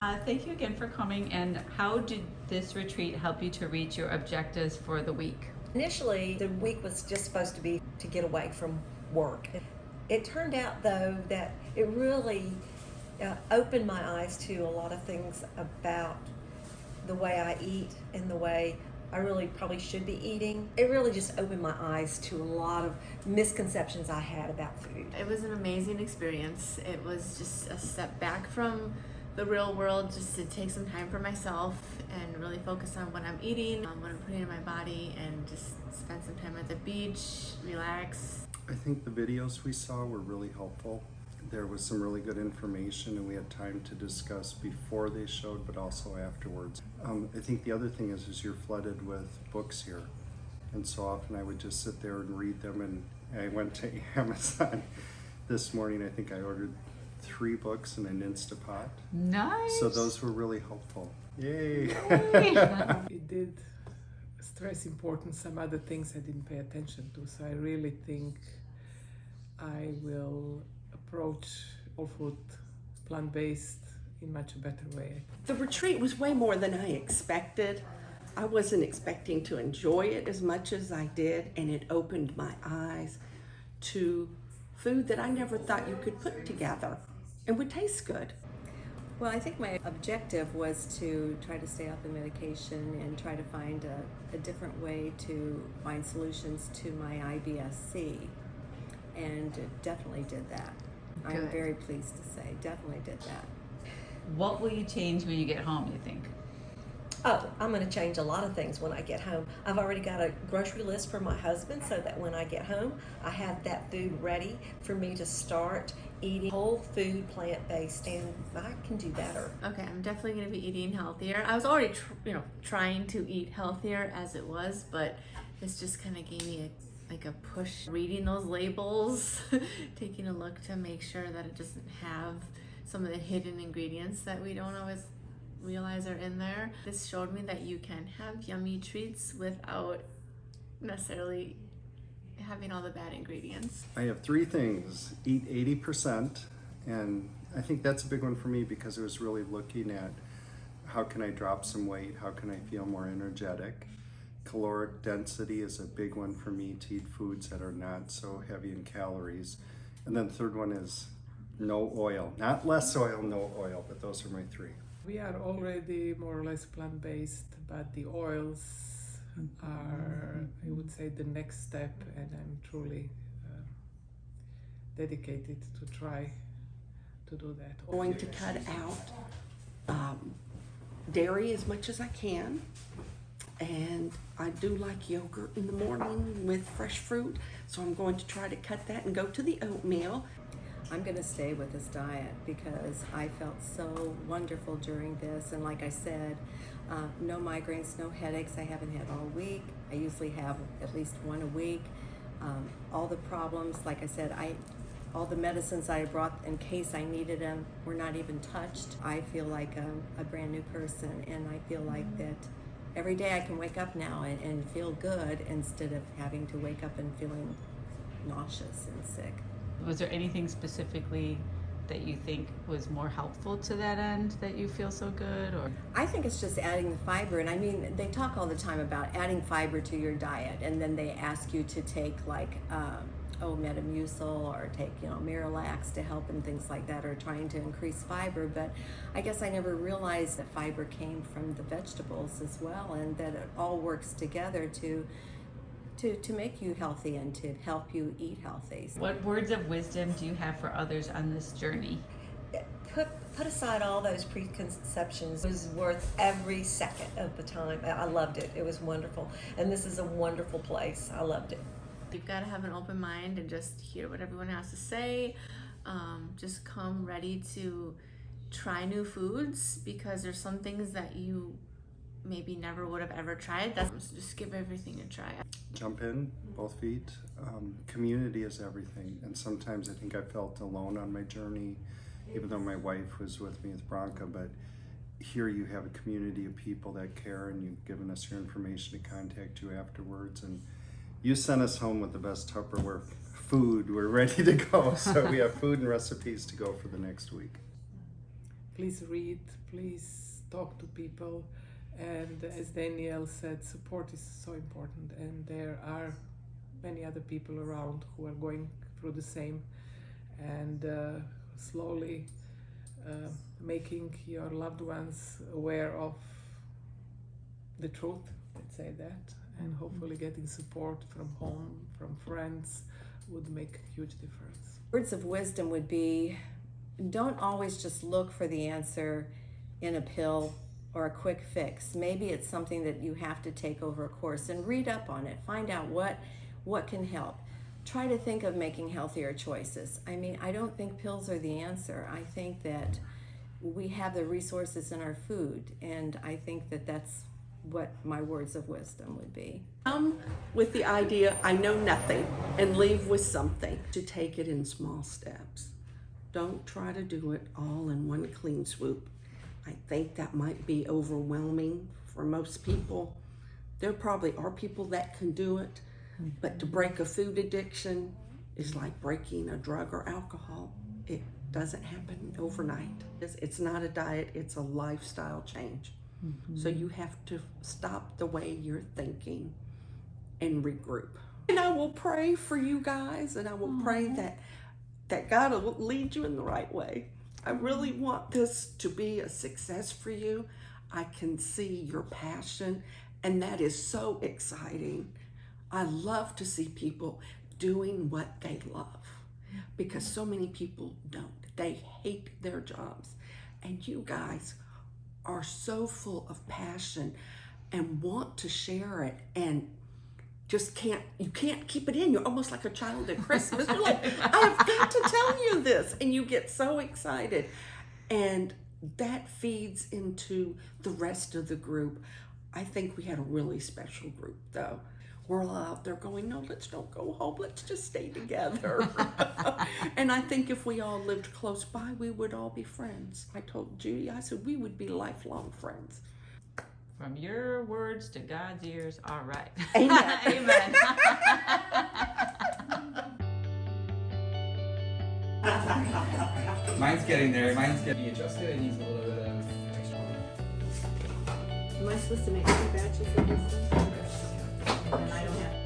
Thank you again for coming. And how did this retreat help you to reach your objectives for the week? Initially, the week was just supposed to be to get away from work. It turned out, though, that it really opened my eyes to a lot of things about the way I eat and the way I really probably should be eating. It really just opened my eyes to a lot of misconceptions I had about food. It was an amazing experience. It was just a step back from the real world, just to take some time for myself and really focus on what I'm eating, what I'm putting in my body, and just spend some time at the beach, relax. I think the videos we saw were really helpful. There was some really good information and we had time to discuss before they showed, but also afterwards. I think the other thing is you're flooded with books here. And so often I would just sit there and read them, and I went to Amazon this morning. I think I ordered 3 books and an Instapot. Nice. So those were really helpful. Yay! It did stress important some other things I didn't pay attention to, so I really think I will approach whole food, plant-based in much a better way. The retreat was way more than I expected. I wasn't expecting to enjoy it as much as I did, and it opened my eyes to food that I never thought you could put together and would taste good. Well, I think my objective was to try to stay off the medication and try to find a different way to find solutions to my IBS-C, and it definitely did that. I'm Good. very pleased to say, definitely did that. What will you change when you get home, you think? Oh, I'm going to change a lot of things when I get home. I've already got a grocery list for my husband so that when I get home, I have that food ready for me to start eating whole food, plant-based, and I can do better. Okay, I'm definitely going to be eating healthier. I was already, trying to eat healthier as it was, but this just kind of gave me a push. Reading those labels, taking a look to make sure that it doesn't have some of the hidden ingredients that we don't always realize are in there. This showed me that you can have yummy treats without necessarily having all the bad ingredients. I have 3 things. Eat 80%, and I think that's a big one for me because it was really looking at how can I drop some weight, how can I feel more energetic. Caloric density is a big one for me, to eat foods that are not so heavy in calories. And then the third one is no oil. Not less oil, no oil, but those are my 3. We are already more or less plant-based, but the oils are, I would say, the next step, and I'm truly dedicated to try to do that. Going to cut out dairy as much as I can, and I do like yogurt in the morning with fresh fruit, so I'm going to try to cut that and go to the oatmeal. I'm going to stay with this diet because I felt so wonderful during this, and like I said, no migraines, no headaches. I haven't had all week. I usually have at least one a week. All the problems, like I said, all the medicines I brought in case I needed them were not even touched. I feel like a brand new person, and I feel like that every day I can wake up now and feel good instead of having to wake up and feeling nauseous and sick. Was there anything specifically that you think was more helpful to that end, that you feel so good? Or I think it's just adding the fiber, and I mean, they talk all the time about adding fiber to your diet, and then they ask you to take like Metamucil or take Miralax to help and things like that, or trying to increase fiber. But I guess I never realized that fiber came from the vegetables as well, and that it all works together to make you healthy and to help you eat healthy. what words of wisdom do you have for others on this journey? Put aside all those preconceptions. It was worth every second of the time. I loved it. It was wonderful. And this is a wonderful place. I loved it. You've got to have an open mind and just hear what everyone has to say. Just come ready to try new foods, because there's some things that you maybe never would have ever tried. Just give everything a try. Jump in, both feet. Community is everything, and sometimes I think I felt alone on my journey, even though my wife was with me with Bronca, but here you have a community of people that care, and you've given us your information to contact you afterwards, and you sent us home with the best Tupperware food. We're ready to go, so we have food and recipes to go for the next week. please read, please talk to people. And as Danielle said, support is so important, and there are many other people around who are going through the same, and slowly making your loved ones aware of the truth, let's say that, and hopefully getting support from home, from friends, would make a huge difference. Words of wisdom would be, don't always just look for the answer in a pill or a quick fix. Maybe it's something that you have to take over a course, and read up on it. Find out what can help. Try to think of making healthier choices. I mean, I don't think pills are the answer. I think that we have the resources in our food, and I think that that's what my words of wisdom would be. Come with the idea, I know nothing, and leave with something. To take it in small steps. Don't try to do it all in one clean swoop. I think that might be overwhelming for most people. There probably are people that can do it, but to break a food addiction is like breaking a drug or alcohol. It doesn't happen overnight. It's not a diet, it's a lifestyle change. So you have to stop the way you're thinking and regroup. And I will pray for you guys, and I will pray that God will lead you in the right way. I really want this to be a success for you. I can see your passion, and that is so exciting. I love to see people doing what they love, because so many people don't. They hate their jobs. And you guys are so full of passion and want to share it, and just you can't keep it in. You're almost like a child at Christmas. You're like, I have got to tell you this. And you get so excited. And that feeds into the rest of the group. I think we had a really special group, though. We're all out there going, no, let's don't go home. Let's just stay together. And I think if we all lived close by, we would all be friends. I told Judy, I said, we would be lifelong friends. From your words to God's ears, all right. Amen. Amen. Mine's getting there. Mine's getting adjusted. It needs a little bit of extra. Am I supposed to make 2 batches of this one? And I don't have